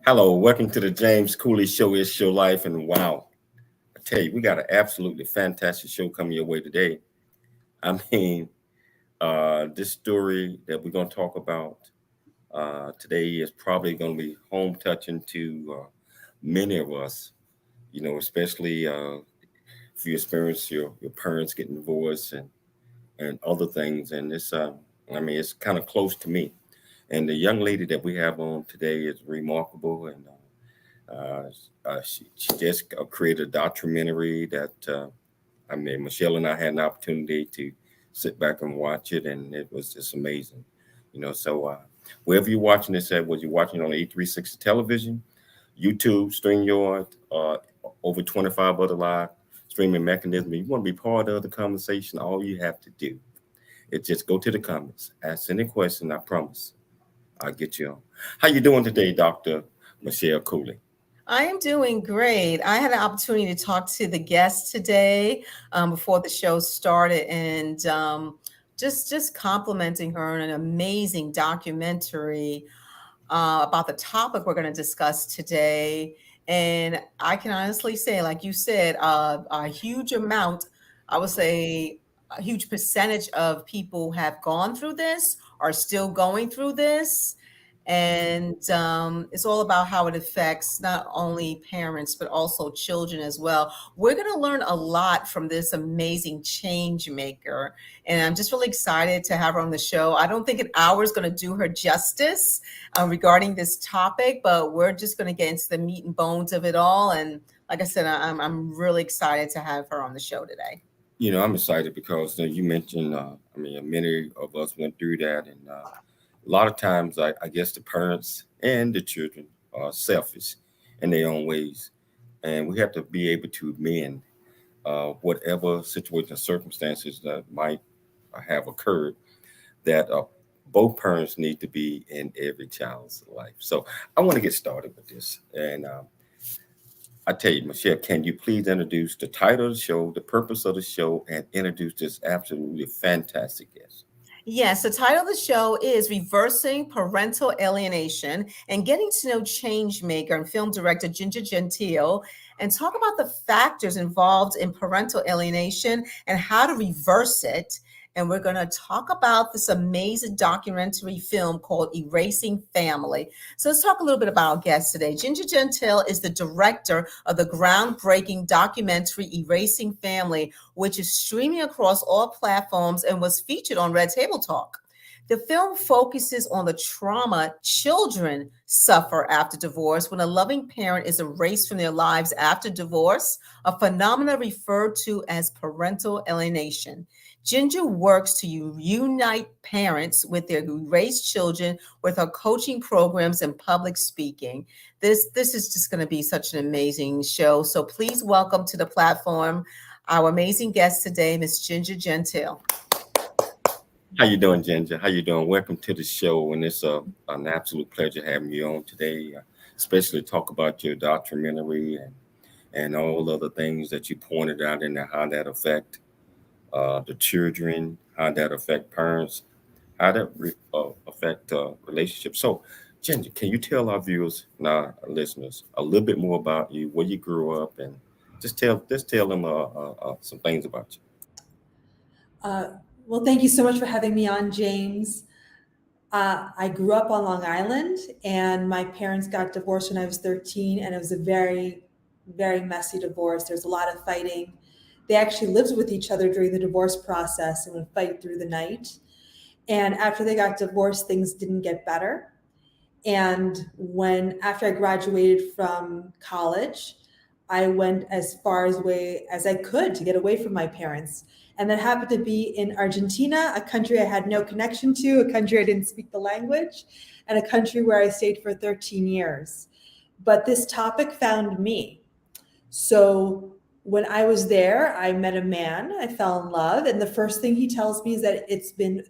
Hello, welcome to the James Cooley Show. It's your life, and wow, I tell you, we got an absolutely fantastic show coming your way today. I mean, this story that we're going to talk about today is probably going to be home touching to many of us. Especially if you experience your parents getting divorced and other things, and it's kind of close to me. And the young lady that we have on today is remarkable, and she just created a documentary that Michelle and I had an opportunity to sit back and watch it, and it was just amazing. Wherever you're watching this at, whether you're watching on E360 television, YouTube, StreamYard, over 25 other live streaming mechanisms, you want to be part of the conversation, all you have to do is just go to the comments, ask any question. I promise I'll get you on. How you doing today, Dr. Michelle Cooley? I am doing great. I had an opportunity to talk to the guest today before the show started, and just complimenting her on an amazing documentary about the topic we're going to discuss today. And I can honestly say, like you said, a huge amount, I would say a huge percentage of people have gone through this, are still going through this. And it's all about how it affects not only parents, but also children as well. We're going to learn a lot from this amazing change maker. And I'm just really excited to have her on the show. I don't think an hour is going to do her justice regarding this topic, but we're just going to get into the meat and bones of it all. And like I said, I'm really excited to have her on the show today. I'm excited because you mentioned, many of us went through that, and a lot of times, I guess the parents and the children are selfish in their own ways, and we have to be able to mend whatever situation or circumstances that might have occurred. That both parents need to be in every child's life. So I want to get started with this, and I tell you, Michelle, can you please introduce the title of the show, the purpose of the show, and introduce this absolutely fantastic guest? Yes, the title of the show is Reversing Parental Alienation and Getting to Know ChangeMaker and film director Ginger Gentile, and talk about the factors involved in parental alienation and how to reverse it. And we're going to talk about this amazing documentary film called Erasing Family. So let's talk a little bit about our guest today. Ginger Gentile is the director of the groundbreaking documentary Erasing Family, which is streaming across all platforms and was featured on Red Table Talk. The film focuses on the trauma children suffer after divorce when a loving parent is erased from their lives after divorce, a phenomenon referred to as parental alienation. Ginger works to unite parents with their erased children with her coaching programs and public speaking. This is just going to be such an amazing show. So please welcome to the platform our amazing guest today, Miss Ginger Gentile. How you doing, Ginger? How you doing? Welcome to the show, and it's an absolute pleasure having you on today, especially to talk about your documentary and all other things that you pointed out and how that affect the children, how that affect parents, how that affect relationships. So, Ginger, can you tell our viewers and our listeners a little bit more about you, where you grew up, and just tell them some things about you. Uh, well, thank you so much for having me on, James. I grew up on Long Island, and my parents got divorced when I was 13, and it was a very, very messy divorce. There was a lot of fighting. They actually lived with each other during the divorce process and would fight through the night. And after they got divorced, things didn't get better. And after I graduated from college, I went as far away as I could to get away from my parents. And that happened to be in Argentina, a country I had no connection to, a country I didn't speak the language, and a country where I stayed for 13 years. But this topic found me. So when I was there, I met a man, I fell in love. And the first thing he tells me is that it's been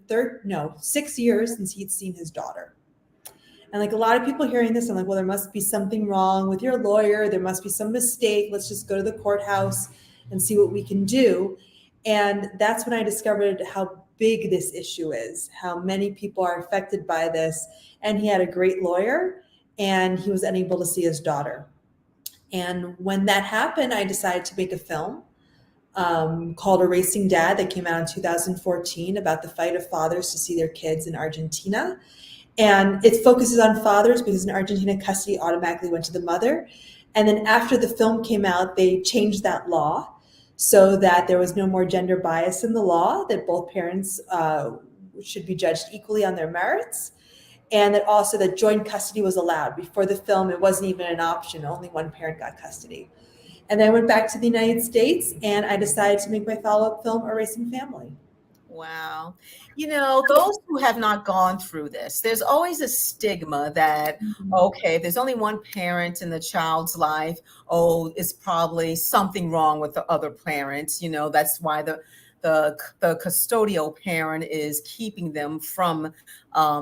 6 years since he'd seen his daughter. And like a lot of people hearing this, I'm like, well, there must be something wrong with your lawyer. There must be some mistake. Let's just go to the courthouse and see what we can do. And that's when I discovered how big this issue is, how many people are affected by this. And he had a great lawyer. and he was unable to see his daughter. And when that happened, I decided to make a film called Erasing Dad that came out in 2014 about the fight of fathers to see their kids in Argentina. And it focuses on fathers because in Argentina, custody automatically went to the mother. And then after the film came out, they changed that law so that there was no more gender bias in the law, that both parents should be judged equally on their merits, and that also that joint custody was allowed. Before the film, it wasn't even an option. Only one parent got custody. And then I went back to the United States and I decided to make my follow-up film, Erasing Family. Wow. Those who have not gone through this, there's always a stigma that, okay, if there's only one parent in the child's life, it's probably something wrong with the other parents. That's why the custodial parent is keeping them from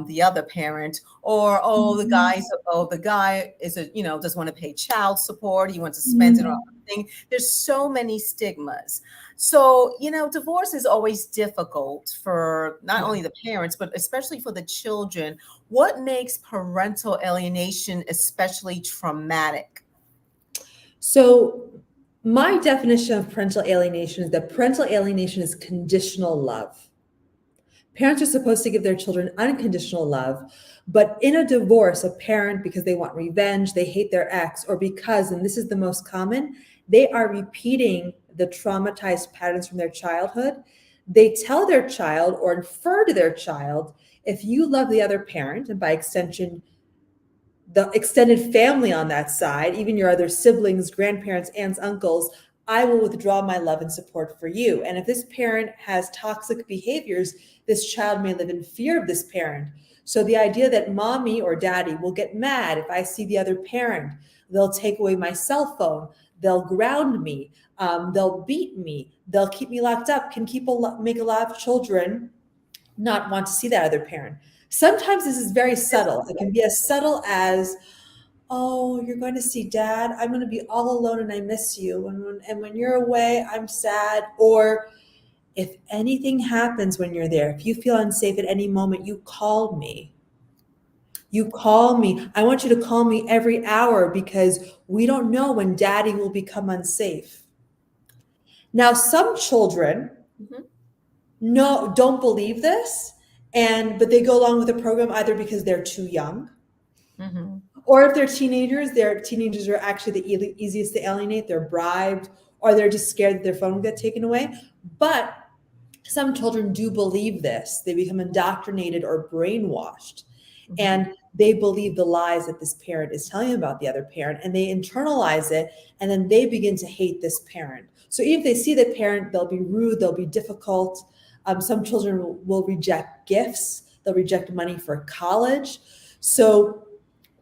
the other parent, or the guy is doesn't want to pay child support, he wants to spend it on something. There's so many stigmas. So divorce is always difficult for not only the parents but especially for the children. What makes parental alienation especially traumatic? So my definition of parental alienation is that parental alienation is conditional love. Parents are supposed to give their children unconditional love, but in a divorce, a parent, because they want revenge, they hate their ex, or because, and this is the most common, they are repeating the traumatized patterns from their childhood. They tell their child or infer to their child, if you love the other parent, and by extension, the extended family on that side, even your other siblings, grandparents, aunts, uncles, I will withdraw my love and support for you. And if this parent has toxic behaviors, this child may live in fear of this parent. So the idea that mommy or daddy will get mad if I see the other parent, they'll take away my cell phone, they'll ground me, they'll beat me, they'll keep me locked up, can make a lot of children not want to see that other parent. Sometimes this is very subtle. It can be as subtle as, oh, you're going to see dad, I'm going to be all alone and I miss you. And when you're away, I'm sad. Or if anything happens when you're there, if you feel unsafe at any moment, you call me. You call me. I want you to call me every hour because we don't know when daddy will become unsafe. Now, some children don't believe this, but they go along with the program either because they're too young, or if their teenagers are actually the easiest to alienate. They're bribed, or they're just scared that their phone will get taken away. But some children do believe this. They become indoctrinated or brainwashed, and they believe the lies that this parent is telling them about the other parent, and they internalize it, and then they begin to hate this parent. So even if they see the parent, they'll be rude, they'll be difficult. Some children will reject gifts. They'll reject money for college. So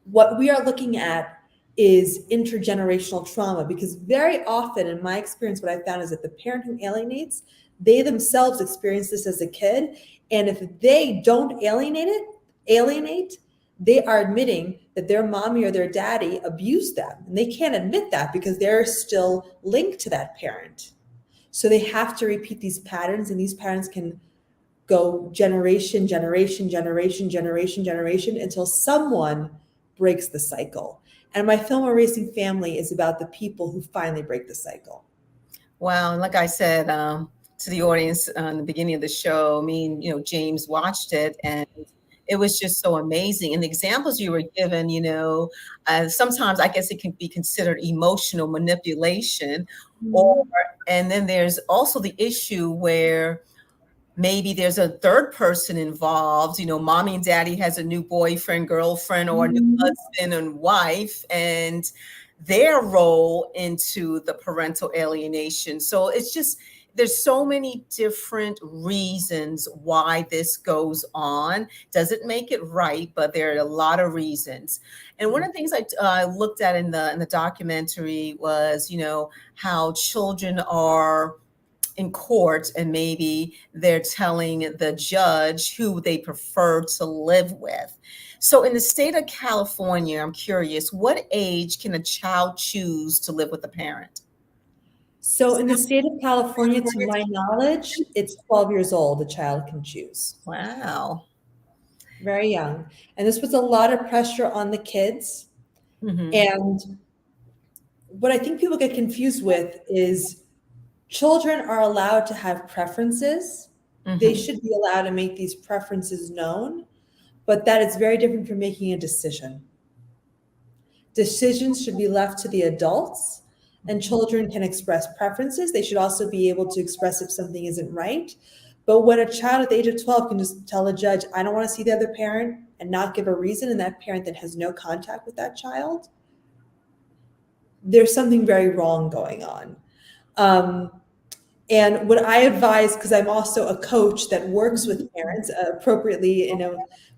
what we are looking at is intergenerational trauma, because very often, in my experience, what I found is that the parent who alienates, they themselves experience this as a kid. And if they don't alienate, they are admitting that their mommy or their daddy abused them. And they can't admit that because they're still linked to that parent. So they have to repeat these patterns, and these patterns can go generation until someone breaks the cycle. And my film Erasing Family is about the people who finally break the cycle. Wow. And like I said to the audience in the beginning of the show, James watched it and it was just so amazing. And the examples you were given, sometimes I guess it can be considered emotional manipulation. And then there's also the issue where maybe there's a third person involved, mommy and daddy has a new boyfriend, girlfriend, or a new husband and wife, and their role into the parental alienation. So it's just, there's so many different reasons why this goes on. Doesn't make it right, but there are a lot of reasons. And one of the things I looked at in the documentary was, how children are in court and maybe they're telling the judge who they prefer to live with. So in the state of California, I'm curious, what age can a child choose to live with a parent? So in the state of California, to my knowledge, it's 12 years old, a child can choose. Wow. Very young. And this puts a lot of pressure on the kids Mhm. And what I think people get confused with is children are allowed to have preferences. They Mhm. should be allowed to make these preferences known, but that is very different from making a decision. Decisions should be left to the adults, and children can express preferences. They should also be able to express if something isn't right. But when a child at the age of 12 can just tell a judge, I don't want to see the other parent, and not give a reason, and that parent then has no contact with that child, there's something very wrong going on. Um, and what I advise, because I'm also a coach that works with parents appropriately,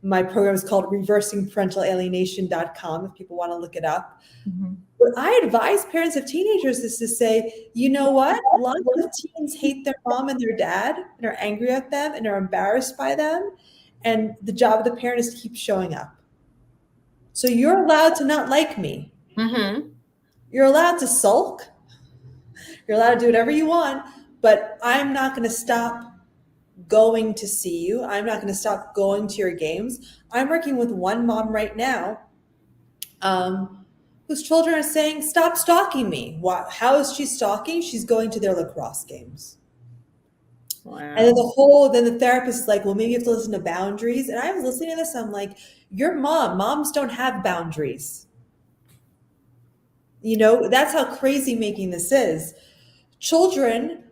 my program is called reversingparentalalienation.com if people want to look it up. Mhm. What I advise parents of teenagers is to say, you know what? Lots of teens hate their mom and their dad and are angry at them and are embarrassed by them. And the job of the parent is to keep showing up. So you're allowed to not like me. Mhm. You're allowed to sulk. You're allowed to do whatever you want, but I'm not going to stop going to see you. I'm not going to stop going to your games. I'm working with one mom right now whose children are saying, stop stalking me. How is she stalking? She's going to their lacrosse games. And then Wow. then the therapist is like, well, maybe you have to listen to boundaries. And I was listening to this. I'm like, your moms don't have boundaries. That's how crazy making this is. Children,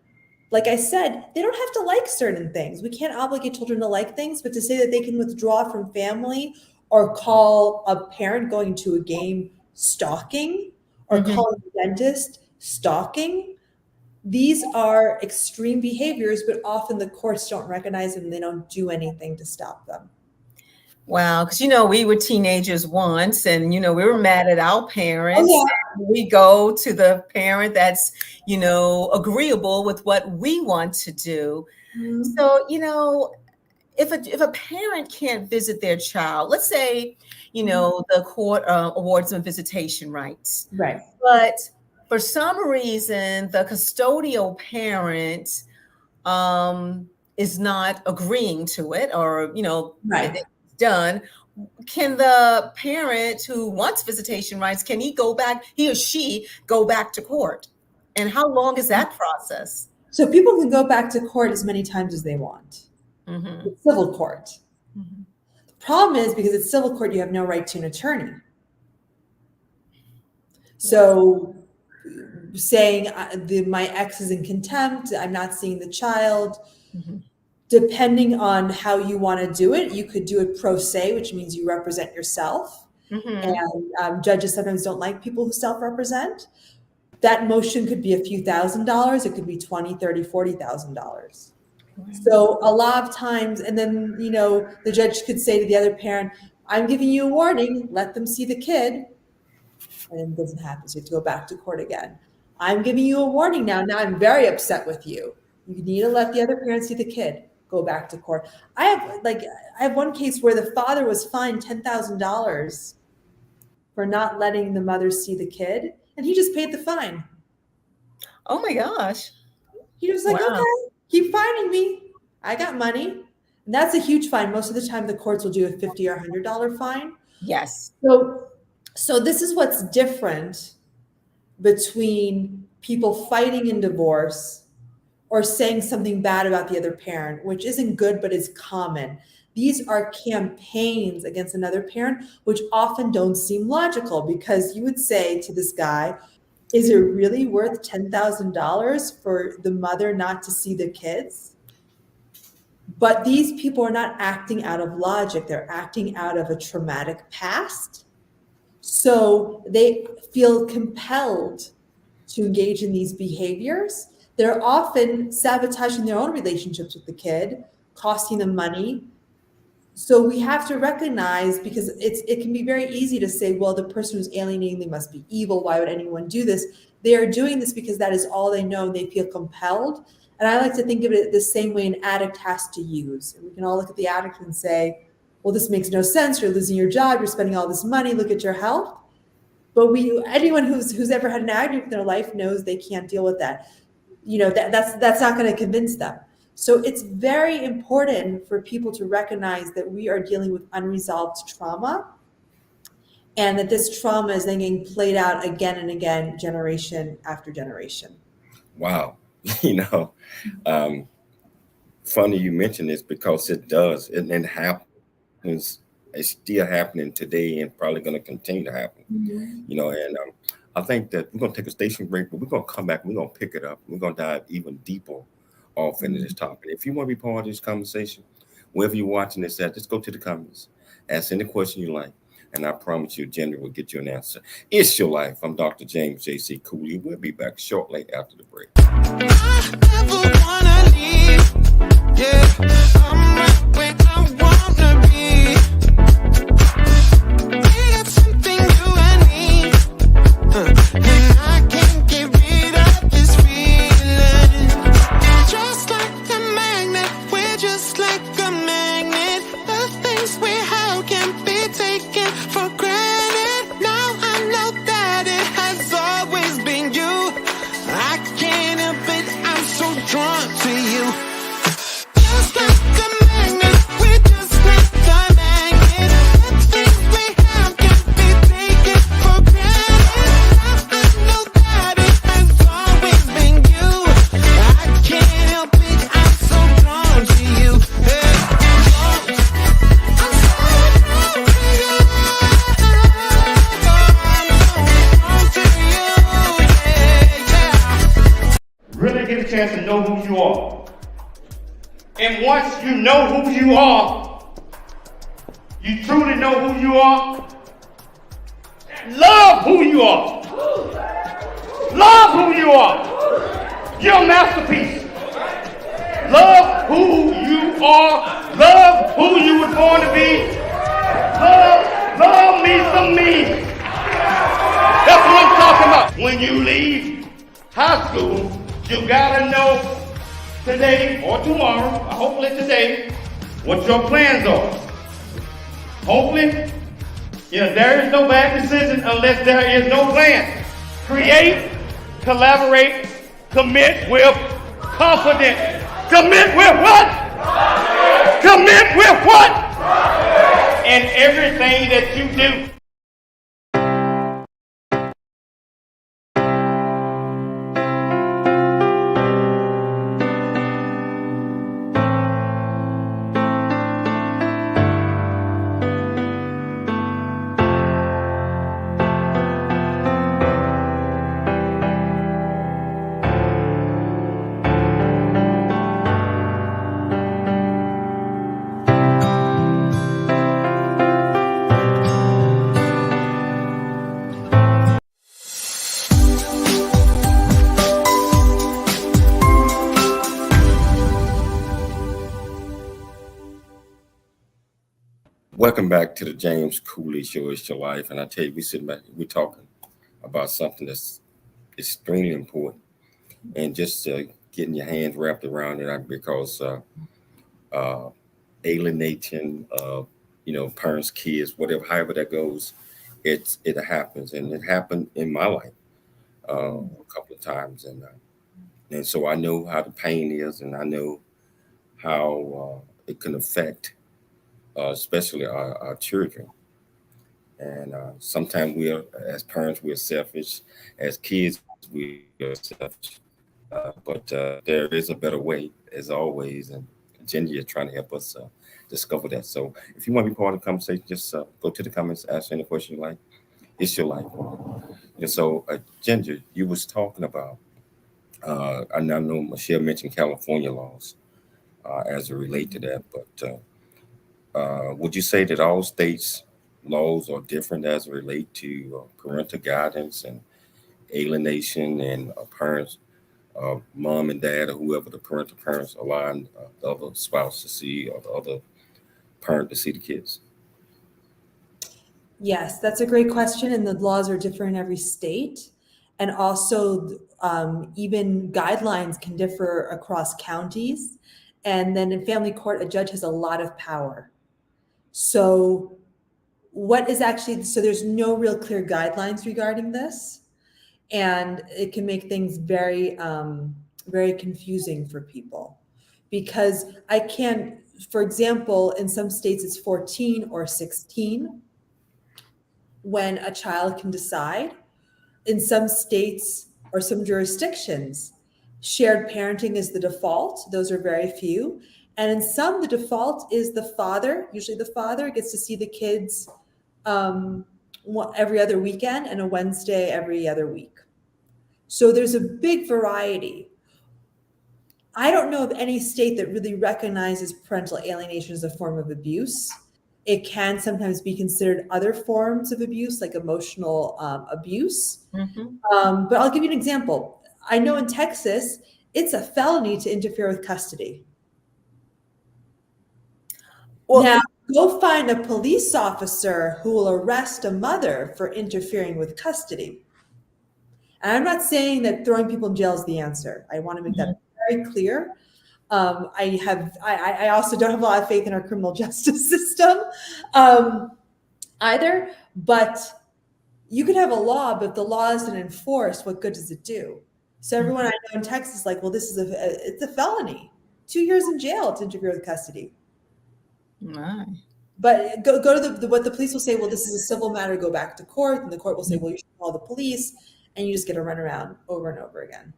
like I said, they don't have to like certain things. We can't obligate children to like things, but to say that they can withdraw from family or call a parent going to a game stalking or Mhm. call a dentist stalking, these are extreme behaviors, but often the courts don't recognize them and they don't do anything to stop them. Wow, because we were teenagers once, and we were mad at our parents. Oh, We go to the parent that's agreeable with what we want to do. yeah. So if a parent can't visit their child, let's say the court awards them visitation rights, Right. but for some reason the custodial parent is not agreeing to it, or Right. it's done. Can the parent who wants visitation rights, can he or she go back to court? And how long is that process? So people can go back to court as many times as they want. Mm-hmm. It's civil court. Mm-hmm. The problem is because it's civil court, you have no right to an attorney. So saying my ex is in contempt, I'm not seeing the child, Mm-hmm. depending on how you want to do it, you could do it pro se, which means you represent yourself. Mm-hmm. And judges sometimes don't like people who self-represent. That motion could be a few $1,000s. It could be $20,000, $30,000, $40,000. So a lot of times, and then, the judge could say to the other parent, I'm giving you a warning, let them see the kid. And it doesn't happen. So you have to go back to court again. I'm giving you a warning now. Now I'm very upset with you. You need to let the other parent see the kid. Go back to court. I have one case where the father was fined $10,000 for not letting the mother see the kid, and he just paid the fine. Oh my gosh. He was like, Wow. okay, keep fining me. I got money. And that's a huge fine. Most of the time the courts will do a $50 or $100 fine. Yes. So this is what's different between people fighting in divorce or saying something bad about the other parent, which isn't good, but is common. These are campaigns against another parent, which often don't seem logical, because you would say to this guy, is it really worth $10,000 for the mother not to see the kids? But these people are not acting out of logic. They're acting out of a traumatic past. So they feel compelled to engage in these behaviors. They're often sabotaging their own relationships with the kid, costing them money. So we have to recognize, because it can be very easy to say, well, the person who's alienating, they must be evil. Why would anyone do this? They are doing this because that is all they know, and they feel compelled. And I like to think of it the same way an addict has to use. And we can all look at the addict and say, well, this makes no sense. You're losing your job. You're spending all this money. Look at your health. But anyone who's ever had an addict in their life knows they can't deal with that. That's not going to convince them. So it's very important for people to recognize that we are dealing with unresolved trauma. and that this trauma is then getting played out again and again, generation after generation. Wow. You know, um, funny you mention this because it does. It happens. It's still happening today and probably going to continue to happen. You know, and I think that we're going to take a station break, but we're going to come back. We're going to pick it up. We're going to dive even deeper off into this topic. If you want to be part of this conversation, wherever you're watching this at, just go to the comments, ask any question you like, and I promise you, Jenny will get you an answer. It's your life. I'm Dr. James J.C. Cooley. We'll be back shortly after the break. I never wanna leave. Yeah, I'm right where I wanna be. We got something you and me, and I can't get rid of this feeling. Just like a magnet, we're just like a magnet. The things we have can't be taken for granted. Now I know that it has always been you. I can't help it, I'm so drawn to you. Just like a magnet, we're just like a magnet. The things we have can't be taken for granted. Now I know that it has always been you. I can't help it, I'm so drawn to you. Hey, I'm so drawn to you. I'm so drawn to you. Yeah. Really get a chance to know who you are. And once you know who you are, you truly know who you are, love who you are. Love who you are. You're a masterpiece. Love who you are. Love who you were born to be. Love me some me. That's what I'm talking about. When you leave high school, you gotta know today or tomorrow, hopefully today, what your plans are. Hopefully, there is no bad decision unless there is no plan. Create, collaborate, commit with confidence. Commit with what? Commit with what? And everything that you do. Welcome back to the James Cooley Show. It's your life, and I tell you, we sitting back, we're talking about something that's extremely important, and just getting your hands wrapped around it because alienating, parents, kids, whatever, however that goes, it happens, and it happened in my life a couple of times, and so I know how the pain is, and I know how it can affect. Especially our children. And sometimes as parents, we're selfish. As kids, we are selfish. But there is a better way, as always. And Ginger is trying to help us discover that. So if you want to be part of the conversation, just go to the comments, ask any question you like. It's your life. And so, Ginger, you was talking about, and I know Michelle mentioned California laws as it relate to that, but would you say that all states' laws are different as it relate to parental guidance and alienation and parents, mom and dad, or whoever the parental parents allowing the other spouse to see or the other parent to see the kids? Yes, that's a great question. And the laws are different in every state. And also, even guidelines can differ across counties. And then in family court, a judge has a lot of power. So there's no real clear guidelines regarding this. And it can make things very, very confusing for people. Because for example, in some states it's 14 or 16. when a child can decide. In some states or some jurisdictions, shared parenting is the default. Those are very few. And in some, the default is the father, usually the father gets to see the kids every other weekend and a Wednesday every other week. So there's a big variety. I don't know of any state that really recognizes parental alienation as a form of abuse. It can sometimes be considered other forms of abuse, like emotional abuse. But I'll give you an example. I know in Texas, it's a felony to interfere with custody. Well, now, go find a police officer who will arrest a mother for interfering with custody. And I'm not saying that throwing people in jail is the answer. I want to make that very clear. I also don't have a lot of faith in our criminal justice system either. But you could have a law, but if the law isn't enforced, what good does it do? So everyone I know in Texas is like, well, this is it's a felony. 2 years in jail to interfere with custody. my. But go to what the police will say, well, this is a civil matter, go back to court. And the court will say, well, you should call the police. And you just get to run around over and over again.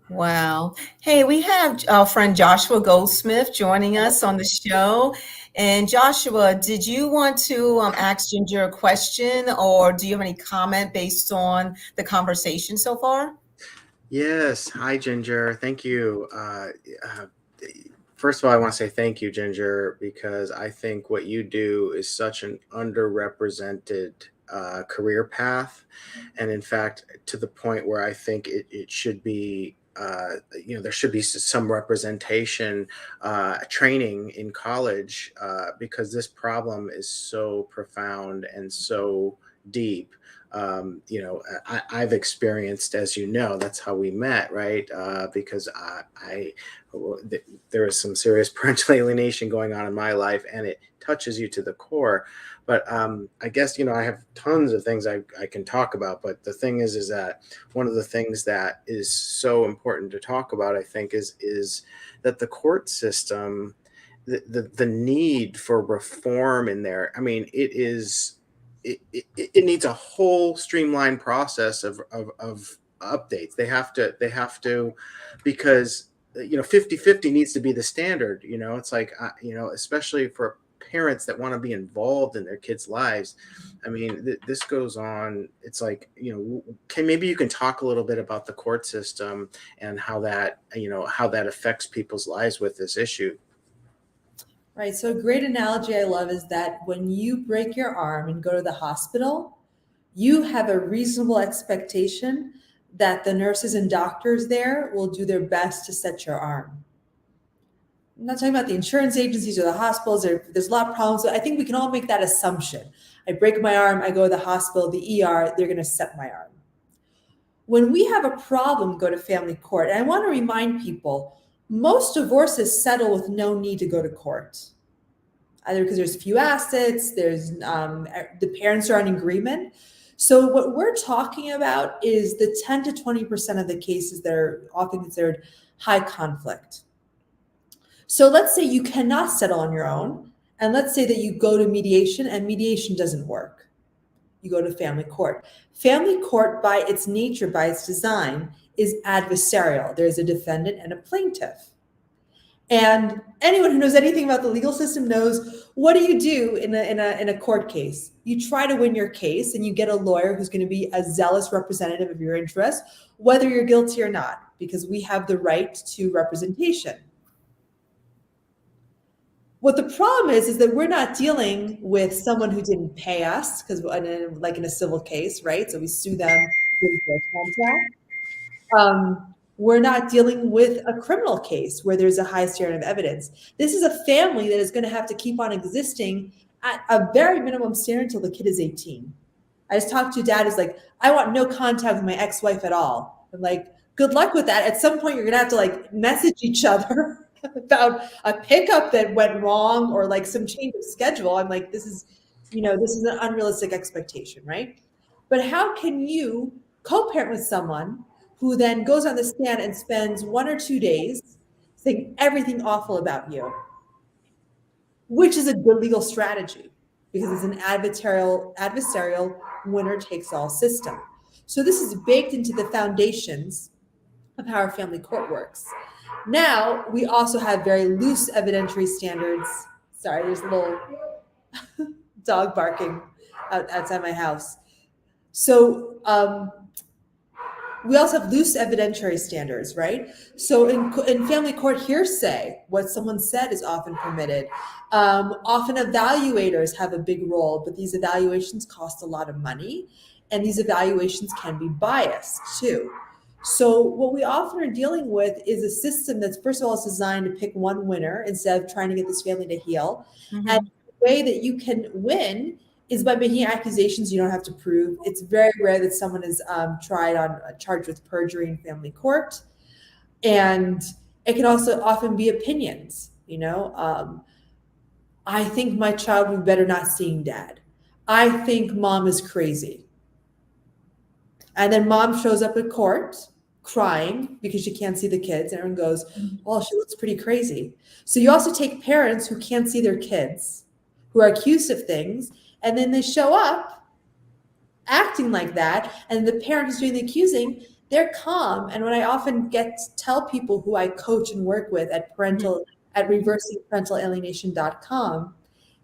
Wow. Hey, we have our friend Joshua Goldsmith joining us on the show. And Joshua, did you want to ask Ginger a question, or do you have any comment based on the conversation so far? Yes. Hi, Ginger. Thank you. First of all, I want to say thank you, Ginger, because I think what you do is such an underrepresented career path. And in fact, to the point where I think it should be, there should be some representation training in college because this problem is so profound and so deep. I've experienced, as you know, that's how we met, right? Because there is some serious parental alienation going on in my life, and it touches you to the core. But I guess, I have tons of things I can talk about. But the thing is that one of the things that is so important to talk about, I think, is that the court system, the need for reform in there. I mean, it needs a whole streamlined process of updates. They have to, because 50-50 needs to be the standard. It's like, especially for parents that want to be involved in their kids' lives. I mean, this goes on. It's like, maybe you can talk a little bit about the court system and how that affects people's lives with this issue. Right. So a great analogy I love is that when you break your arm and go to the hospital, you have a reasonable expectation that the nurses and doctors there will do their best to set your arm. I'm not talking about the insurance agencies or the hospitals. There's a lot of problems. I think we can all make that assumption. I break my arm, I go to the hospital, the ER, they're going to set my arm. When we have a problem, go to family court. And I want to remind people, most divorces settle with no need to go to court, either because there's few assets, there's the parents are in agreement. So what we're talking about is the 10 to 20% of the cases that are often considered high conflict. So let's say you cannot settle on your own, and let's say that you go to mediation and mediation doesn't work. You go to family court. Family court, by its nature, by its design, is adversarial. There's a defendant and a plaintiff. And anyone who knows anything about the legal system knows, what do you do in a court case? You try to win your case, and you get a lawyer who's going to be a zealous representative of your interests, whether you're guilty or not, because we have the right to representation. What the problem is that we're not dealing with someone who didn't pay us, because like in a civil case, right? So we sue them for a contract. We're not dealing with a criminal case where there's a high standard of evidence. This is a family that is going to have to keep on existing at a very minimum standard until the kid is 18. I just talked to a dad who's like, I want no contact with my ex-wife at all. I'm like, good luck with that. At some point, you're going to have to message each other about a pickup that went wrong or some change of schedule. I'm like, this is an unrealistic expectation, right? But how can you co-parent with someone who then goes on the stand and spends 1 or 2 days saying everything awful about you, which is a good legal strategy? because it's an adversarial winner-takes-all system. So this is baked into the foundations of how our family court works. Now, we also have very loose evidentiary standards. Sorry, there's a little dog barking outside my house. So we also have loose evidentiary standards, right? So in family court hearsay, what someone said is often permitted. Often evaluators have a big role, but these evaluations cost a lot of money, and these evaluations can be biased too. So what we often are dealing with is a system that's, first of all, is designed to pick one winner instead of trying to get this family to heal. Mm-hmm. And the way that you can win is by making accusations you don't have to prove. It's very rare that someone is charged with perjury in family court. And it can also often be opinions, I think my child would be better not seeing dad. I think mom is crazy. And then mom shows up at court crying because she can't see the kids. And everyone goes, oh, she looks pretty crazy. So you also take parents who can't see their kids, who are accused of things, and then they show up acting like that. And the parent who's doing the accusing, they're calm. And what I often tell people who I coach and work with at reversingparentalalienation.com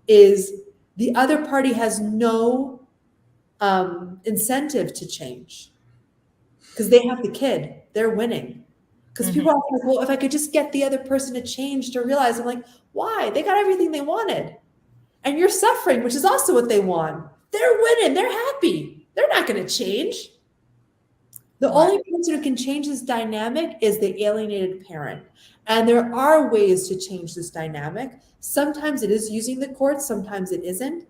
is the other party has no incentive to change because they have the kid. They're winning. Because people are like, well, if I could just get the other person to change, to realize, I'm like, why? They got everything they wanted. And you're suffering, which is also what they want. They're winning. They're happy. They're not going to change. The only person who can change this dynamic is the alienated parent. And there are ways to change this dynamic. Sometimes it is using the courts, sometimes it isn't.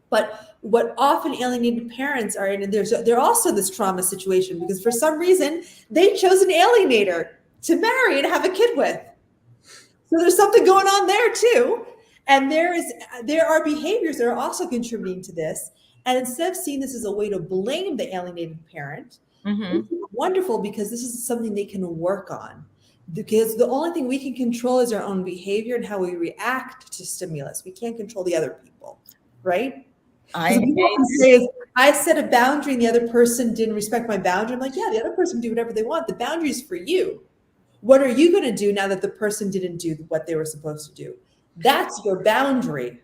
But what often alienated parents are in, and they're also this trauma situation because for some reason they chose an alienator to marry and have a kid with. So there's something going on there too. And there are behaviors that are also contributing to this. And instead of seeing this as a way to blame the alienated parent, it's wonderful because this is something they can work on. Because the only thing we can control is our own behavior and how we react to stimulus. We can't control the other people, right? I set a boundary and the other person didn't respect my boundary. I'm like, yeah, the other person can do whatever they want. The boundary is for you. What are you going to do now that the person didn't do what they were supposed to do? That's your boundary.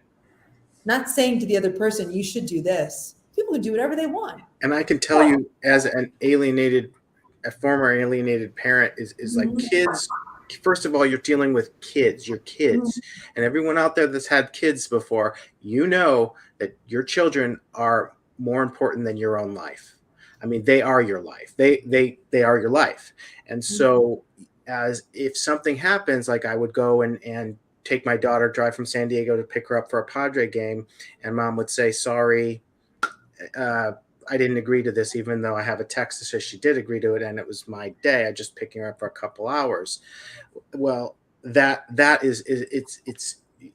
Not saying to the other person, you should do this. People can do whatever they want. And I can tell you as a former alienated parent is like kids. First of all, you're dealing with kids, your kids, and everyone out there that's had kids before, that your children are more important than your own life. I mean, they are your life. They are your life. And so as if something happens, like I would go and take my daughter, drive from San Diego to pick her up for a Padre game. And mom would say, sorry, I didn't agree to this, even though I have a text that says she did agree to it. And it was my day. I just picking her up for a couple hours. Well, that is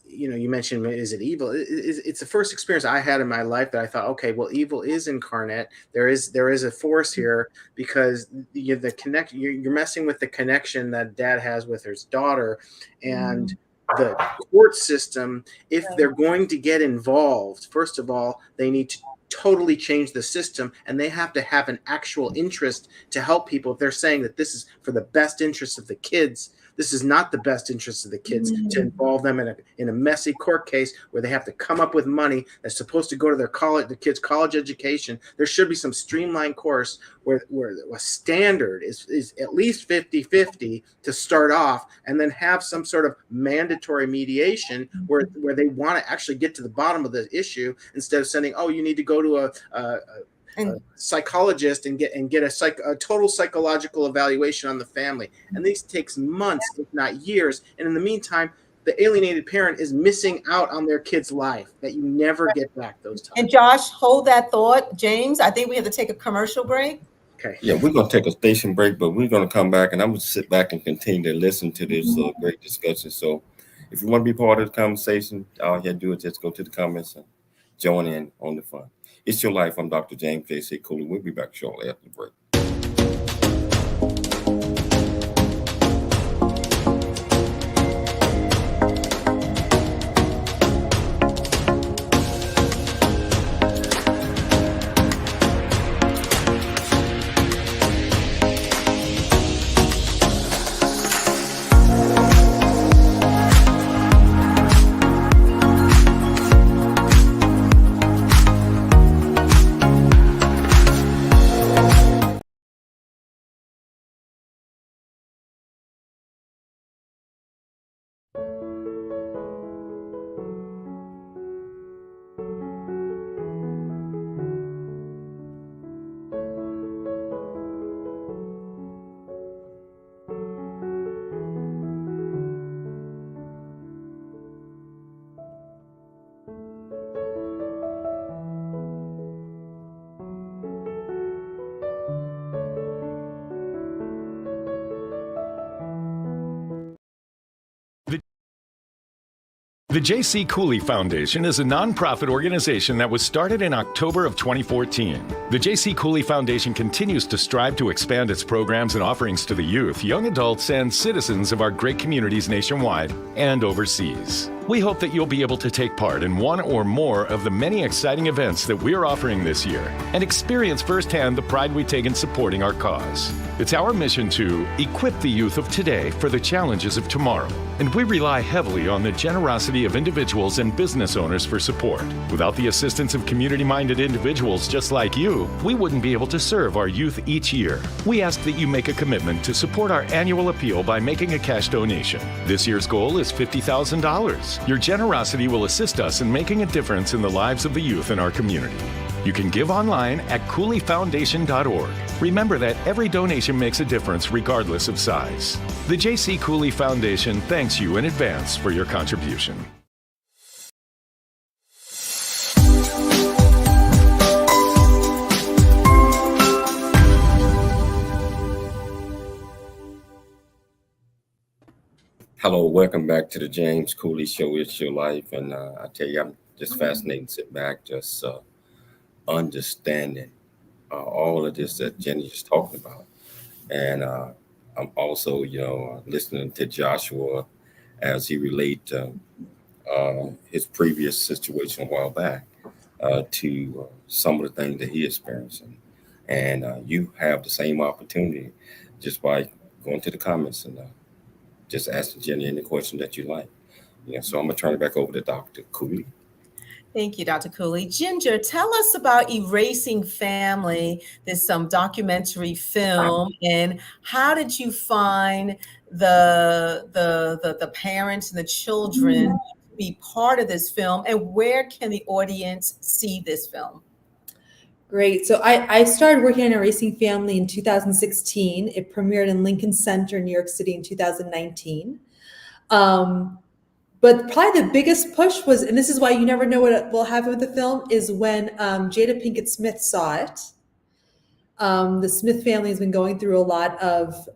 you mentioned, is it evil? It's the first experience I had in my life that I thought, okay, well, evil is incarnate. There is a force here because you're messing with the connection that dad has with his daughter, and the court system, if they're going to get involved, first of all, they need to totally change the system, and they have to have an actual interest to help people. If they're saying that this is for the best interest of the kids, this is not the best interest of the kids to involve them in a messy court case where they have to come up with money that's supposed to go to the kids' college education. There should be some streamlined course where a standard is at least 50-50 to start off, and then have some sort of mandatory mediation where they want to actually get to the bottom of the issue instead of sending, you need to go to a psychologist and get a total psychological evaluation on the family. And this takes months, if not years. And in the meantime, the alienated parent is missing out on their kid's life that you never get back those times. And Josh, hold that thought. James, I think we have to take a commercial break. Okay. Yeah, we're going to take a station break, but we're going to come back and I'm going to sit back and continue to listen to this great discussion. So if you want to be part of the conversation, all you have to do is just go to the comments and join in on the fun. It's Your Life. I'm Dr. James J.C. Cooley. We'll be back shortly after the break. The J.C. Cooley Foundation is a nonprofit organization that was started in October of 2014. The J.C. Cooley Foundation continues to strive to expand its programs and offerings to the youth, young adults, and citizens of our great communities nationwide and overseas. We hope that you'll be able to take part in one or more of the many exciting events that we're offering this year and experience firsthand the pride we take in supporting our cause. It's our mission to equip the youth of today for the challenges of tomorrow, and we rely heavily on the generosity of individuals and business owners for support. Without the assistance of community-minded individuals just like you, we wouldn't be able to serve our youth each year. We ask that you make a commitment to support our annual appeal by making a cash donation. This year's goal is $50,000. Your generosity will assist us in making a difference in the lives of the youth in our community. You can give online at CooleyFoundation.org. Remember that every donation makes a difference regardless of size. The J.C. Cooley Foundation thanks you in advance for your contribution. Hello, welcome back to the James Cooley Show. It's your life, and I tell you, I'm just fascinated to sit back, just understanding all of this that Jenny is talking about, and I'm also, listening to Joshua as he relate his previous situation a while back to some of the things that he experienced, and you have the same opportunity just by going to the comments and just asking Jenny any question that you like. So I'm gonna turn it back over to Dr. Cooley. Thank you, Dr. Cooley. Ginger, tell us about Erasing Family, this documentary film, and how did you find the parents and the children to be part of this film, and where can the audience see this film? Great. So I started working on Erasing Family in 2016. It premiered in Lincoln Center, New York City in 2019. But probably the biggest push was, and this is why you never know what will happen with the film, is when Jada Pinkett Smith saw it. The Smith family has been going through a lot of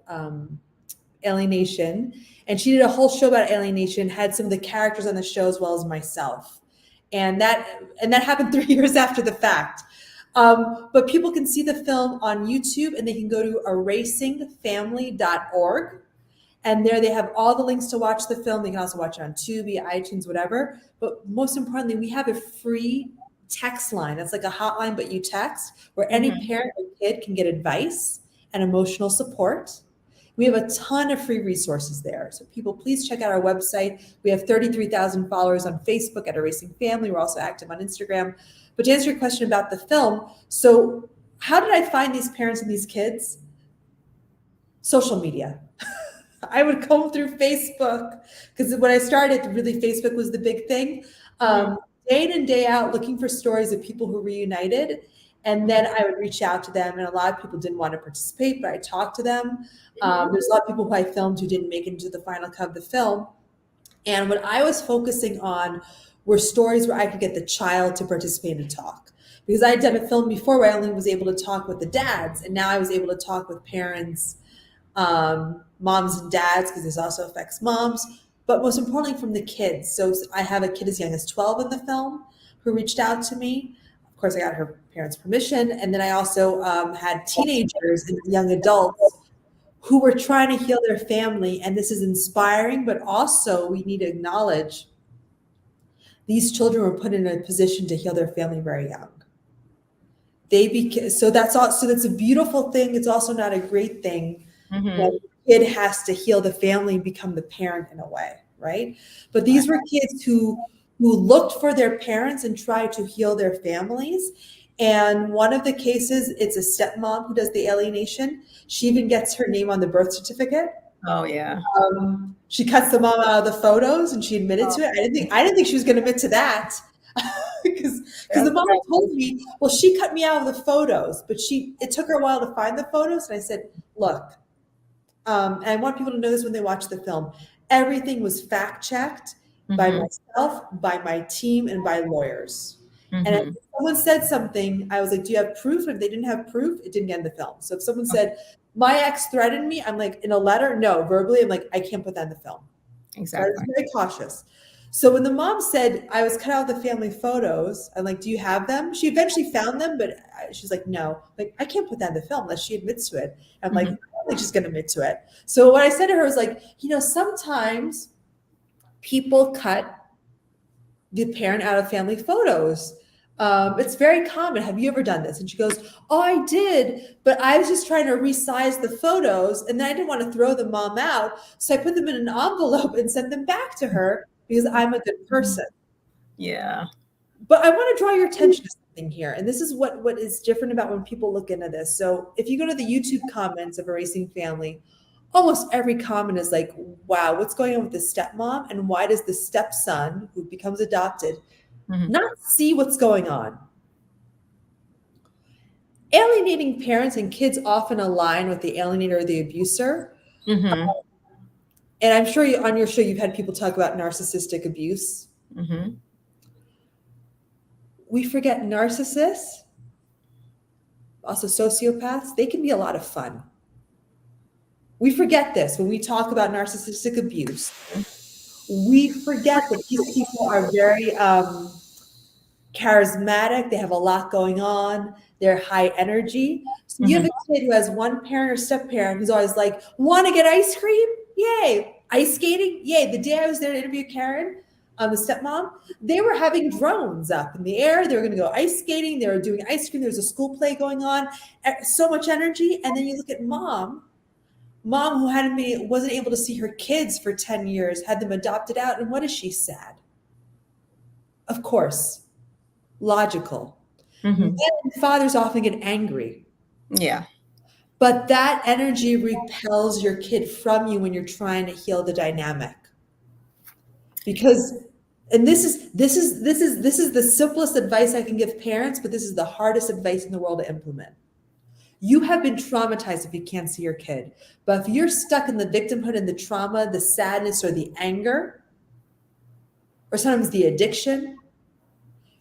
alienation, and she did a whole show about alienation, had some of the characters on the show as well as myself. And that happened 3 years after the fact. But people can see the film on YouTube, and they can go to erasingfamily.org. And there they have all the links to watch the film. They can also watch it on Tubi, iTunes, whatever. But most importantly, we have a free text line. It's like a hotline, but you text, where any parent or kid can get advice and emotional support. We have a ton of free resources there. So people, please check out our website. We have 33,000 followers on Facebook at Erasing Family. We're also active on Instagram. But to answer your question about the film, so how did I find these parents and these kids? Social media. I would comb through Facebook, because when I started, really Facebook was the big thing. Day in and day out, looking for stories of people who reunited. And then I would reach out to them, and a lot of people didn't want to participate, but I talked to them. There's a lot of people who I filmed who didn't make it into the final cut of the film. And what I was focusing on were stories where I could get the child to participate and talk. Because I had done a film before where I only was able to talk with the dads, and now I was able to talk with parents, moms and dads, because this also affects moms, but most importantly from the kids. So I have a kid as young as 12 in the film who reached out to me. Of course, I got her parents' permission. And then I also had teenagers and young adults who were trying to heal their family. And this is inspiring, but also we need to acknowledge these children were put in a position to heal their family very young. So that's a beautiful thing. It's also not a great thing. That the kid has to heal the family and become the parent in a way, right? But these were kids who looked for their parents and tried to heal their families. And one of the cases, it's a stepmom who does the alienation. She even gets her name on the birth certificate. Oh yeah. She cuts the mom out of the photos, and she admitted to it. I didn't think she was going to admit to that. Because the mom told me, well, she cut me out of the photos, but it took her a while to find the photos. And I said, look, and I want people to know this when they watch the film, everything was fact checked by myself, by my team, and by lawyers. And if someone said something, I was like, do you have proof? And if they didn't have proof, it didn't get in the film. So if someone said, my ex threatened me, I'm like, in a letter? No, verbally, I'm like, I can't put that in the film. Exactly. So I was very cautious. So when the mom said, I was cut out of the family photos, I'm like, do you have them? She eventually found them, but she's like, no, like, I can't put that in the film unless she admits to it. I'm like, I don't think she's going to admit to it. So what I said to her was like, sometimes people cut the parent out of family photos. It's very common. Have you ever done this? And she goes, oh, I did, but I was just trying to resize the photos, and then I didn't want to throw the mom out, so I put them in an envelope and sent them back to her because I'm a good person. Yeah. But I want to draw your attention to something here, and this is what is different about when people look into this. So if you go to the YouTube comments of Erasing Family, almost every comment is like, wow, what's going on with the stepmom, and why does the stepson who becomes adopted not see what's going on? Alienating parents and kids often align with the alienator or the abuser. And I'm sure on your show, you've had people talk about narcissistic abuse. We forget narcissists, also sociopaths, they can be a lot of fun. We forget this when we talk about narcissistic abuse. We forget that these people are very charismatic. They have a lot going on. They're high energy. So you have a kid who has one parent or step parent who's always like, want to get ice cream? Yay. Ice skating? Yay. The day I was there to interview Karen, the stepmom, they were having drones up in the air. They were going to go ice skating. They were doing ice cream. There was a school play going on. So much energy. And then you look at mom who wasn't able to see her kids for 10 years, had them adopted out. And what is she? Sad? Of course. Logical. Then fathers often get angry. Yeah. But that energy repels your kid from you when you're trying to heal the dynamic. Because, and this is the simplest advice I can give parents, but this is the hardest advice in the world to implement. You have been traumatized if you can't see your kid. But if you're stuck in the victimhood and the trauma, the sadness or the anger, or sometimes the addiction,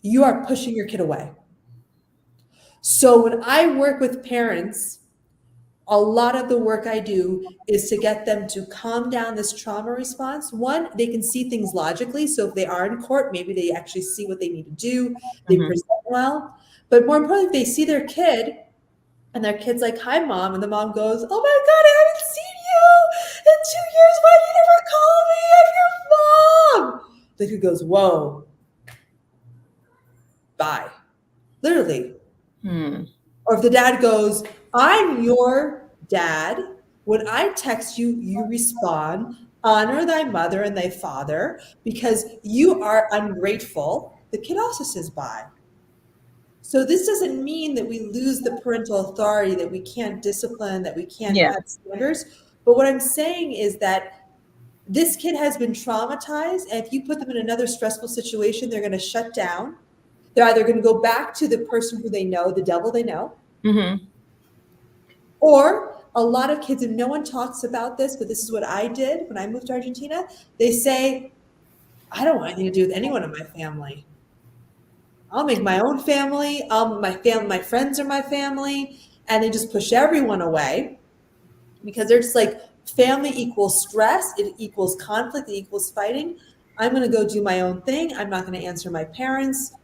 you are pushing your kid away. So when I work with parents, a lot of the work I do is to get them to calm down this trauma response. One, they can see things logically. So if they are in court, maybe they actually see what they need to do. They present well. But more importantly, if they see their kid and their kid's like, hi, mom. And the mom goes, oh my God, I haven't seen you in 2 years. Why do you never call me? I'm your mom. The kid goes, whoa. Bye. Literally. Or if the dad goes, I'm your dad. When I text you, you respond, honor thy mother and thy father, because you are ungrateful. The kid also says bye. So this doesn't mean that we lose the parental authority, that we can't discipline, that we can't have standards. But what I'm saying is that this kid has been traumatized, and if you put them in another stressful situation, they're going to shut down. They're either going to go back to the person who they know, the devil they know, or a lot of kids, and no one talks about this, but this is what I did when I moved to Argentina. They say, I don't want anything to do with anyone in my family. I'll make my own family. My friends are my family. And they just push everyone away because they're just like, family equals stress. It equals conflict. It equals fighting. I'm going to go do my own thing. I'm not going to answer my parents.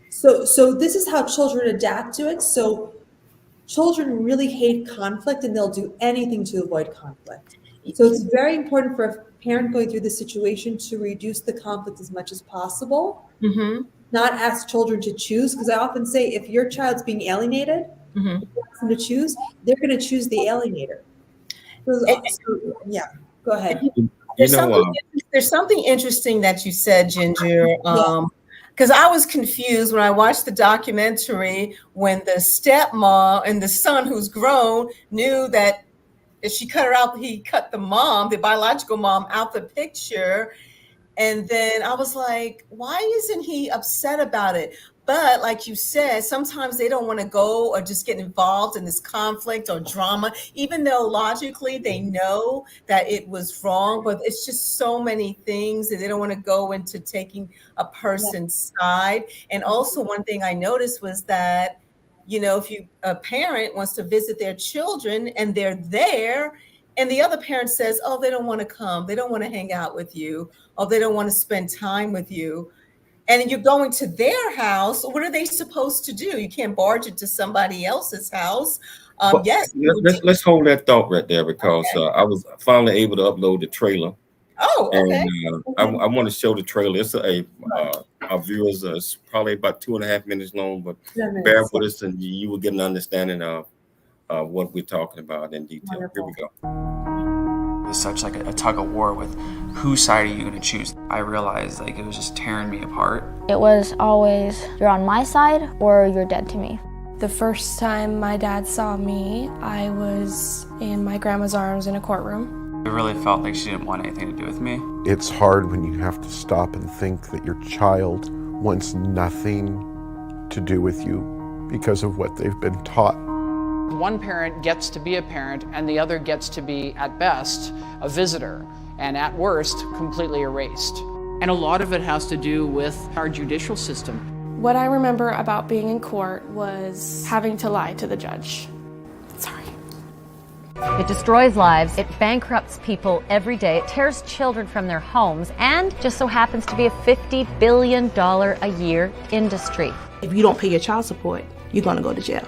So this is how children adapt to it. So children really hate conflict, and they'll do anything to avoid conflict. So it's very important for a parent going through this situation to reduce the conflict as much as possible. Not ask children to choose, because I often say if your child's being alienated, if you ask them to choose, they're going to choose the alienator. Yeah, go ahead. There's something interesting that you said, Ginger. Because I was confused when I watched the documentary when the stepmom and the son who's grown knew that if she cut her out, he cut the mom, the biological mom, out the picture. And then I was like, why isn't he upset about it? But like you said, sometimes they don't want to go or just get involved in this conflict or drama, even though logically they know that it was wrong. But it's just so many things that they don't want to go into taking a person's side. And also one thing I noticed was that, if a parent wants to visit their children and they're there, and the other parent says, oh, they don't want to come, they don't want to hang out with you, or they don't want to spend time with you, and you're going to their house, what are they supposed to do? You can't barge into somebody else's house. Yes. Let's hold that thought right there, because I was finally able to upload the trailer. Oh, okay. And I want to show the trailer. It's our viewers, it's probably about 2.5 minutes long, but bear with us and you will get an understanding of what we're talking about in detail. Wonderful. Here we go. It was such like a tug of war with whose side are you going to choose. I realized like it was just tearing me apart. It was always, you're on my side or you're dead to me. The first time my dad saw me, I was in my grandma's arms in a courtroom. It really felt like she didn't want anything to do with me. It's hard when you have to stop and think that your child wants nothing to do with you because of what they've been taught. One parent gets to be a parent and the other gets to be, at best, a visitor, and at worst, completely erased. And a lot of it has to do with our judicial system. What I remember about being in court was having to lie to the judge. Sorry. It destroys lives, it bankrupts people every day, it tears children from their homes, and just so happens to be a $50 billion a year industry. If you don't pay your child support, you're going to go to jail.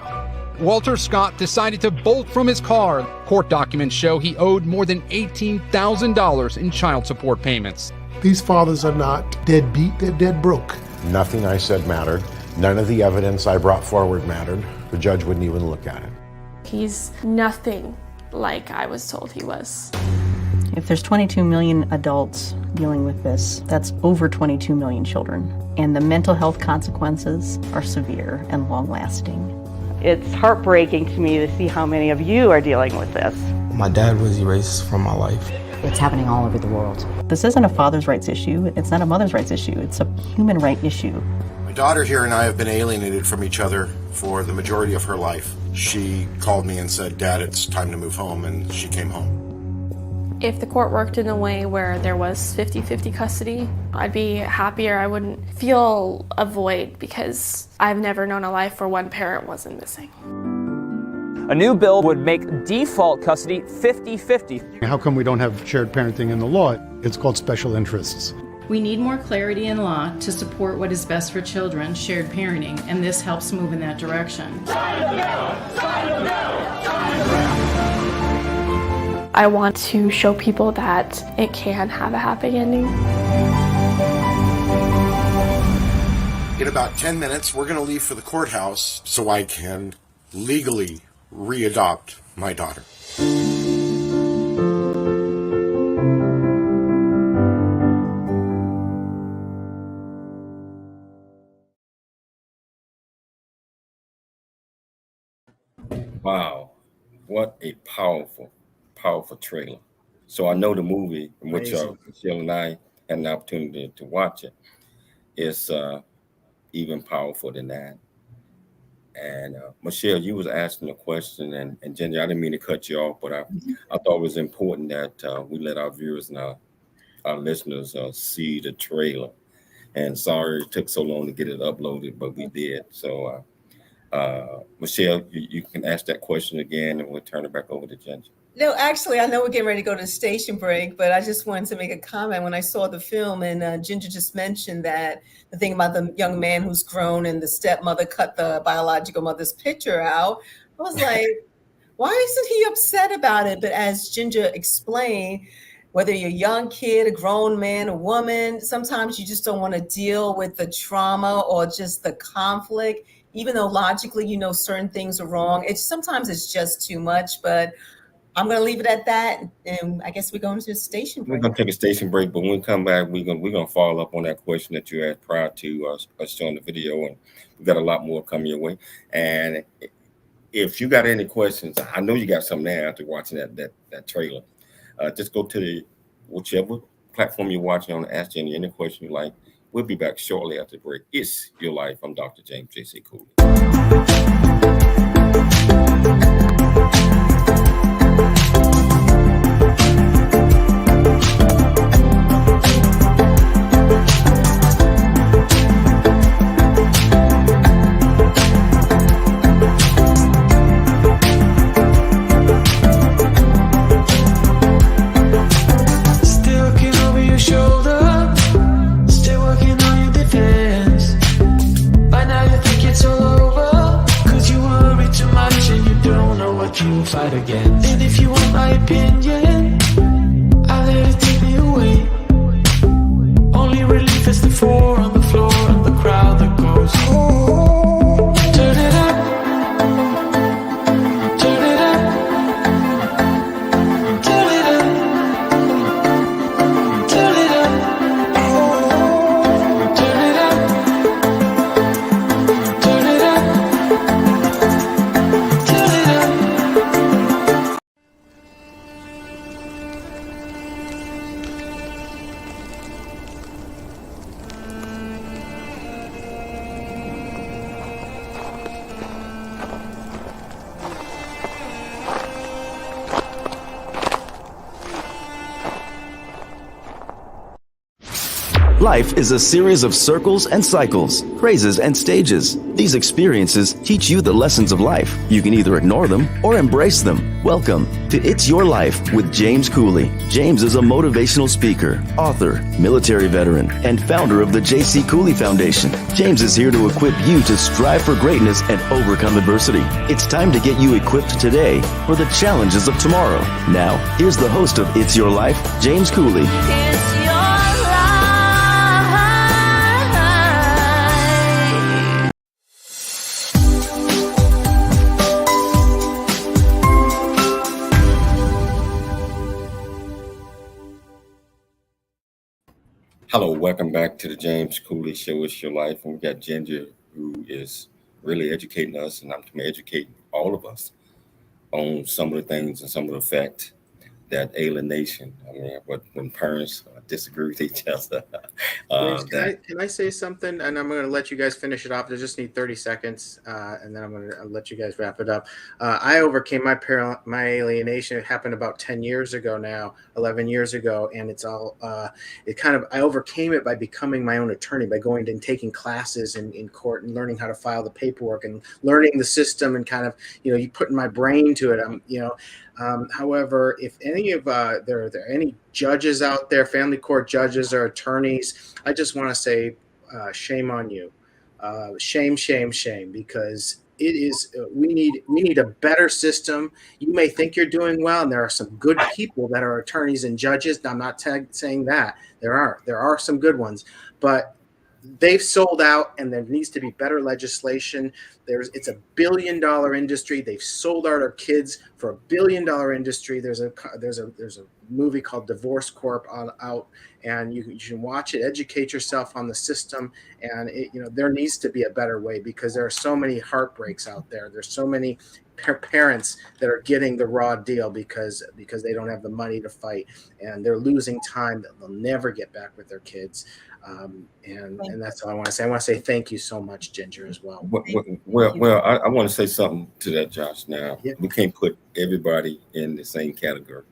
Walter Scott decided to bolt from his car. Court documents show he owed more than $18,000 in child support payments. These fathers are not deadbeat, they're dead broke. Nothing I said mattered. None of the evidence I brought forward mattered. The judge wouldn't even look at it. He's nothing like I was told he was. If there's 22 million adults dealing with this, that's over 22 million children. And the mental health consequences are severe and long-lasting. It's heartbreaking to me to see how many of you are dealing with this. My dad was erased from my life. It's happening all over the world. This isn't a father's rights issue. It's not a mother's rights issue. It's a human right issue. My daughter here and I have been alienated from each other for the majority of her life. She called me and said, Dad, it's time to move home, and she came home. If the court worked in a way where there was 50-50 custody, I'd be happier. I wouldn't feel a void because I've never known a life where one parent wasn't missing. A new bill would make default custody 50-50. How come we don't have shared parenting in the law? It's called special interests. We need more clarity in law to support what is best for children, shared parenting, and this helps move in that direction. I want to show people that it can have a happy ending. In about 10 minutes, we're going to leave for the courthouse so I can legally readopt my daughter. Wow, what a powerful trailer. So I know the movie, in which Michelle and I had an opportunity to watch it, is even powerful than that. And Michelle, you was asking a question, and Ginger, I didn't mean to cut you off, but I thought it was important that we let our viewers and our listeners see the trailer. And sorry it took so long to get it uploaded, but we did. So Michelle, you can ask that question again, and we'll turn it back over to Ginger. No, actually, I know we're getting ready to go to the station break, but I just wanted to make a comment. When I saw the film, and Ginger just mentioned that the thing about the young man who's grown and the stepmother cut the biological mother's picture out, I was like, why isn't he upset about it? But as Ginger explained, whether you're a young kid, a grown man, a woman, sometimes you just don't want to deal with the trauma or just the conflict, even though logically you know certain things are wrong. Sometimes it's just too much, but I'm going to leave it at that, and I guess we're going to the station break. We're going to take a station break, but when we come back, we're going to follow up on that question that you asked prior to us showing the video, and we've got a lot more coming your way. And if you got any questions, I know you got some there after watching that trailer. Just go to whichever platform you're watching on, ask Jenny any question you like. We'll be back shortly after the break. It's Your Life. I'm Dr. James J.C. Cooley. start again. And if you want my opinion, I'll let it take me away. Only relief is the four on the floor and the crowd that goes, turn it up, turn it up, turn it up, turn it up, turn it up, turn it up, turn it up. Life is a series of circles and cycles, phrases and stages. These experiences teach you the lessons of life. You can either ignore them or embrace them. Welcome to It's Your Life with James Cooley. James is a motivational speaker, author, military veteran, and founder of the J.C. Cooley Foundation. James is here to equip you to strive for greatness and overcome adversity. It's time to get you equipped today for the challenges of tomorrow. Now, here's the host of It's Your Life, James Cooley. Hello, welcome back to the James Cooley Show. It's Your Life, and we got Ginger, who is really educating us, and I'm to educate all of us on some of the things and some of the facts that alienation. I mean, when parents disagree with each other. James, can I say something? And I'm going to let you guys finish it off. I just need 30 seconds, and then I'm going to let you guys wrap it up. I overcame my alienation. It happened about 10 years ago now, 11 years ago, and it's all. I overcame it by becoming my own attorney, by going and taking classes in court and learning how to file the paperwork and learning the system and kind of you putting my brain to it. However, if any of there are any judges out there, family court judges or attorneys, I just want to say shame on you. Shame, shame, shame, because it is we need a better system. You may think you're doing well, and there are some good people that are attorneys and judges. I'm not saying that there are some good ones, but they've sold out, and there needs to be better legislation. It's $1 billion industry. They've sold out our kids for $1 billion industry. There's a movie called Divorce Corp out, and you can watch it. Educate yourself on the system, and there needs to be a better way, because there are so many heartbreaks out there. There's so many parents that are getting the raw deal because they don't have the money to fight, and they're losing time that they'll never get back with their kids. And that's all I want to say. I want to say thank you so much, Ginger, as well. Well, I want to say something to that, Josh. Now, we can't put everybody in the same category.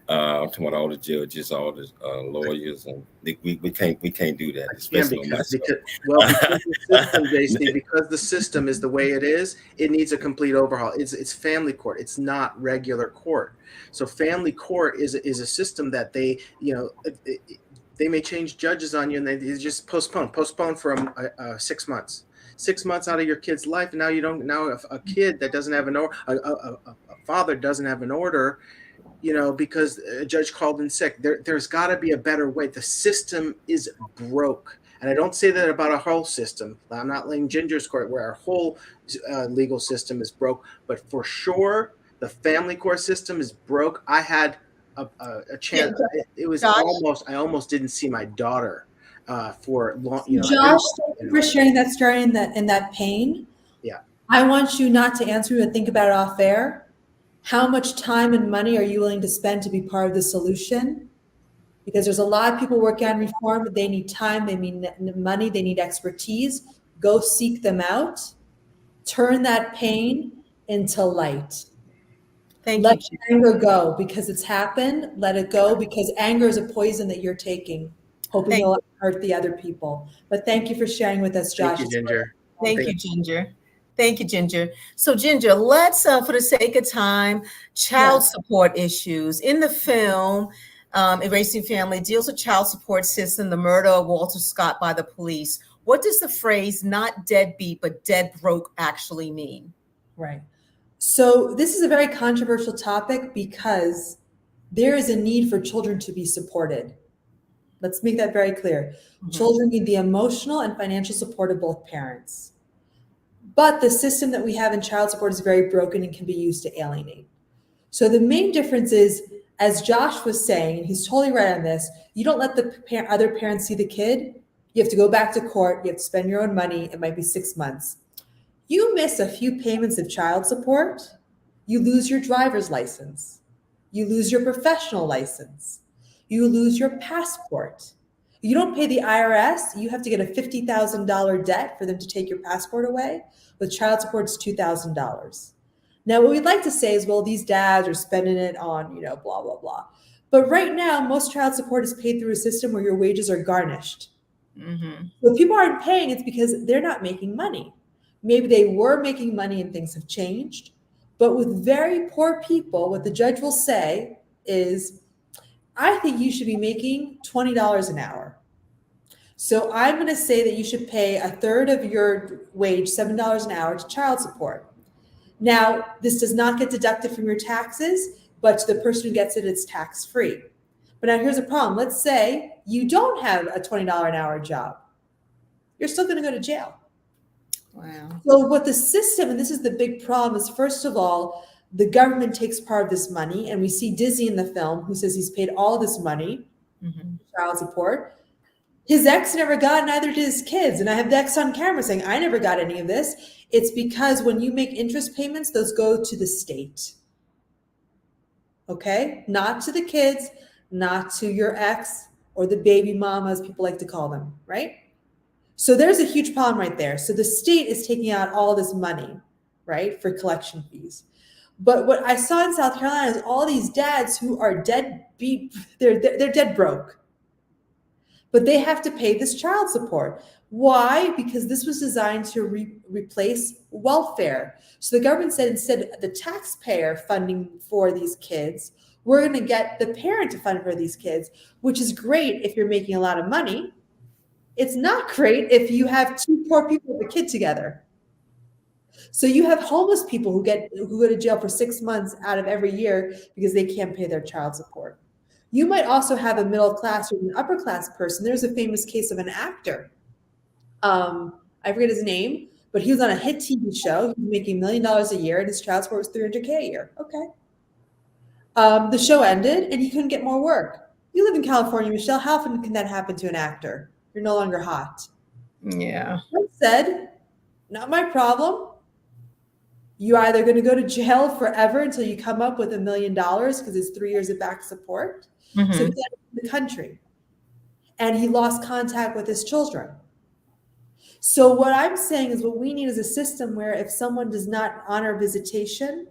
I'm talking about all the judges, all the lawyers, and we can't do that. Especially because the system is the way it is. It needs a complete overhaul. It's family court. It's not regular court. So family court is a system that they may change judges on you, and they just postpone for 6 months. 6 months out of your kid's life, and now you don't. Now a kid that doesn't have an order, a father doesn't have an order, because a judge called in sick. There's got to be a better way. The system is broke, and I don't say that about a whole system. I'm not laying Ginger's court where our whole legal system is broke, but for sure the family court system is broke. I had a chance. It was I almost didn't see my daughter for long. Josh, thank you for sharing that story and that pain. Yeah. I want you not to answer, but think about it off air. How much time and money are you willing to spend to be part of the solution? Because there's a lot of people working on reform, but they need time, they need money, they need expertise. Go seek them out. Turn that pain into light. Let anger go, because it's happened. Let it go, because anger is a poison that you're taking, hoping it'll hurt the other people. But thank you for sharing with us, Josh. Thank you, Ginger. Thank you, Ginger. Thank you, Ginger. So, Ginger, let's, for the sake of time, child support issues. In the film, Erasing Family deals with child support system, the murder of Walter Scott by the police. What does the phrase "not deadbeat but dead broke" actually mean? Right. So this is a very controversial topic because there is a need for children to be supported. Let's make that very clear. Children need the emotional and financial support of both parents. But the system that we have in child support is very broken and can be used to alienate. So the main difference is, as Josh was saying, and he's totally right on this, you don't let the other parents see the kid. You have to go back to court. You have to spend your own money. It might be 6 months. You miss a few payments of child support, you lose your driver's license. You lose your professional license. You lose your passport. You don't pay the IRS, you have to get a $50,000 debt for them to take your passport away. With child support, it's $2,000. Now, what we'd like to say is, well, these dads are spending it on, blah, blah, blah. But right now, most child support is paid through a system where your wages are garnished. So if people aren't paying, it's because they're not making money. Maybe they were making money and things have changed. But with very poor people, what the judge will say is, I think you should be making $20 an hour. So I'm going to say that you should pay a third of your wage, $7 an hour, to child support. Now, this does not get deducted from your taxes, but to the person who gets it, it's tax-free. But now here's a problem. Let's say you don't have a $20 an hour job. You're still going to go to jail. Wow. So what the system, and this is the big problem, is first of all, the government takes part of this money, and we see Dizzy in the film who says he's paid all this money, child support. His ex never got, neither did his kids. And I have the ex on camera saying, I never got any of this. It's because when you make interest payments, those go to the state. Okay? Not to the kids, not to your ex or the baby mama, as people like to call them, right? So there's a huge problem right there. So the state is taking out all this money, right, for collection fees. But what I saw in South Carolina is all these dads who are dead beat, they're dead broke. But they have to pay this child support. Why? Because this was designed to replace welfare. So the government said, instead of the taxpayer funding for these kids, we're going to get the parent to fund for these kids, which is great if you're making a lot of money. It's not great if you have two poor people with a kid together. So you have homeless people who go to jail for 6 months out of every year because they can't pay their child support. You might also have a middle class or an upper class person. There's a famous case of an actor. I forget his name, but he was on a hit TV show. He was making $1 million a year, and his child support was $300K a year. Okay. The show ended, and he couldn't get more work. You live in California, Michelle. How often can that happen to an actor? You're no longer hot. Yeah. That said, not my problem. You're either going to go to jail forever until you come up with $1 million because it's 3 years of back support. So he got out of the country, and he lost contact with his children. So what I'm saying is, what we need is a system where if someone does not honor visitation,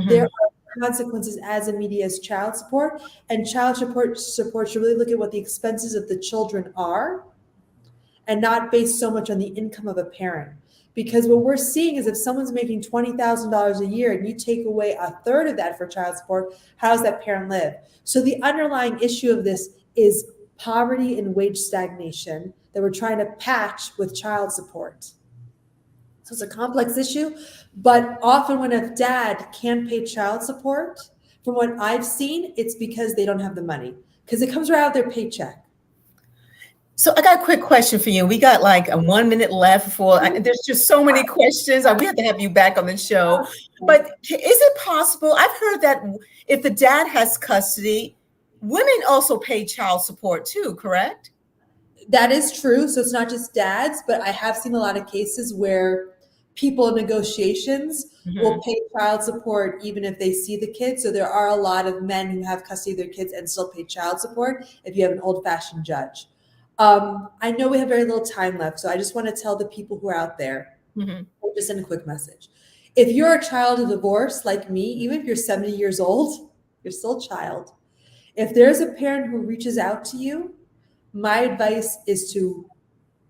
there are consequences as immediate as child support. And child support should really look at what the expenses of the children are, and not based so much on the income of a parent. Because what we're seeing is, if someone's making $20,000 a year and you take away a third of that for child support, how does that parent live? So the underlying issue of this is poverty and wage stagnation that we're trying to patch with child support. So it's a complex issue, but often when a dad can't pay child support, from what I've seen, it's because they don't have the money, because it comes right out of their paycheck. So I got a quick question for you. We got like a 1 minute left before there's just so many questions. We have to have you back on the show. But is it possible? I've heard that if the dad has custody, women also pay child support too, correct? That is true. So it's not just dads, but I have seen a lot of cases where people in negotiations will pay child support even if they see the kids. So there are a lot of men who have custody of their kids and still pay child support if you have an old-fashioned judge. I know we have very little time left, so I just want to tell the people who are out there, just send a quick message. If you're a child of divorce like me, even if you're 70 years old, you're still a child. If there's a parent who reaches out to you, my advice is to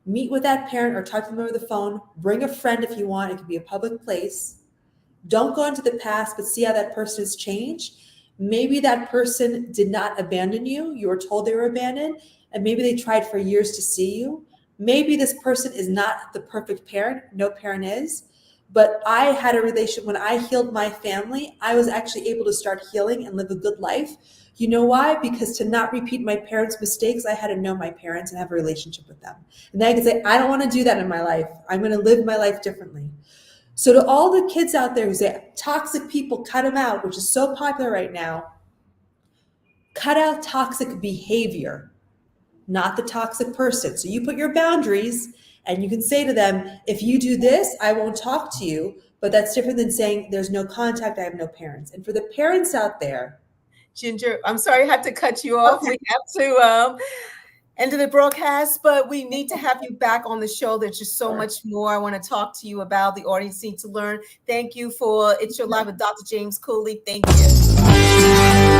meet with that parent or talk to them over the phone. Bring a friend if you want. It could be a public place. Don't go into the past, but see how that person has changed. Maybe that person did not abandon you. You were told they were abandoned, and maybe they tried for years to see you. Maybe this person is not the perfect parent. No parent is. But I had a relationship when I healed my family. I was actually able to start healing and live a good life. You know why? Because to not repeat my parents' mistakes, I had to know my parents and have a relationship with them. And then I could say, I don't want to do that in my life. I'm going to live my life differently. So to all the kids out there who say, toxic people, cut them out, which is so popular right now, cut out toxic behavior, not the toxic person. So you put your boundaries and you can say to them, if you do this, I won't talk to you. But that's different than saying there's no contact, I have no parents. And for the parents out there, Ginger, I'm sorry I had to cut you off. Okay. We have to end the broadcast, but we need to have you back on the show. There's just so much more I want to talk to you about. The audience needs to learn. Thank you for It's Your Life with Dr. James Cooley. Thank you.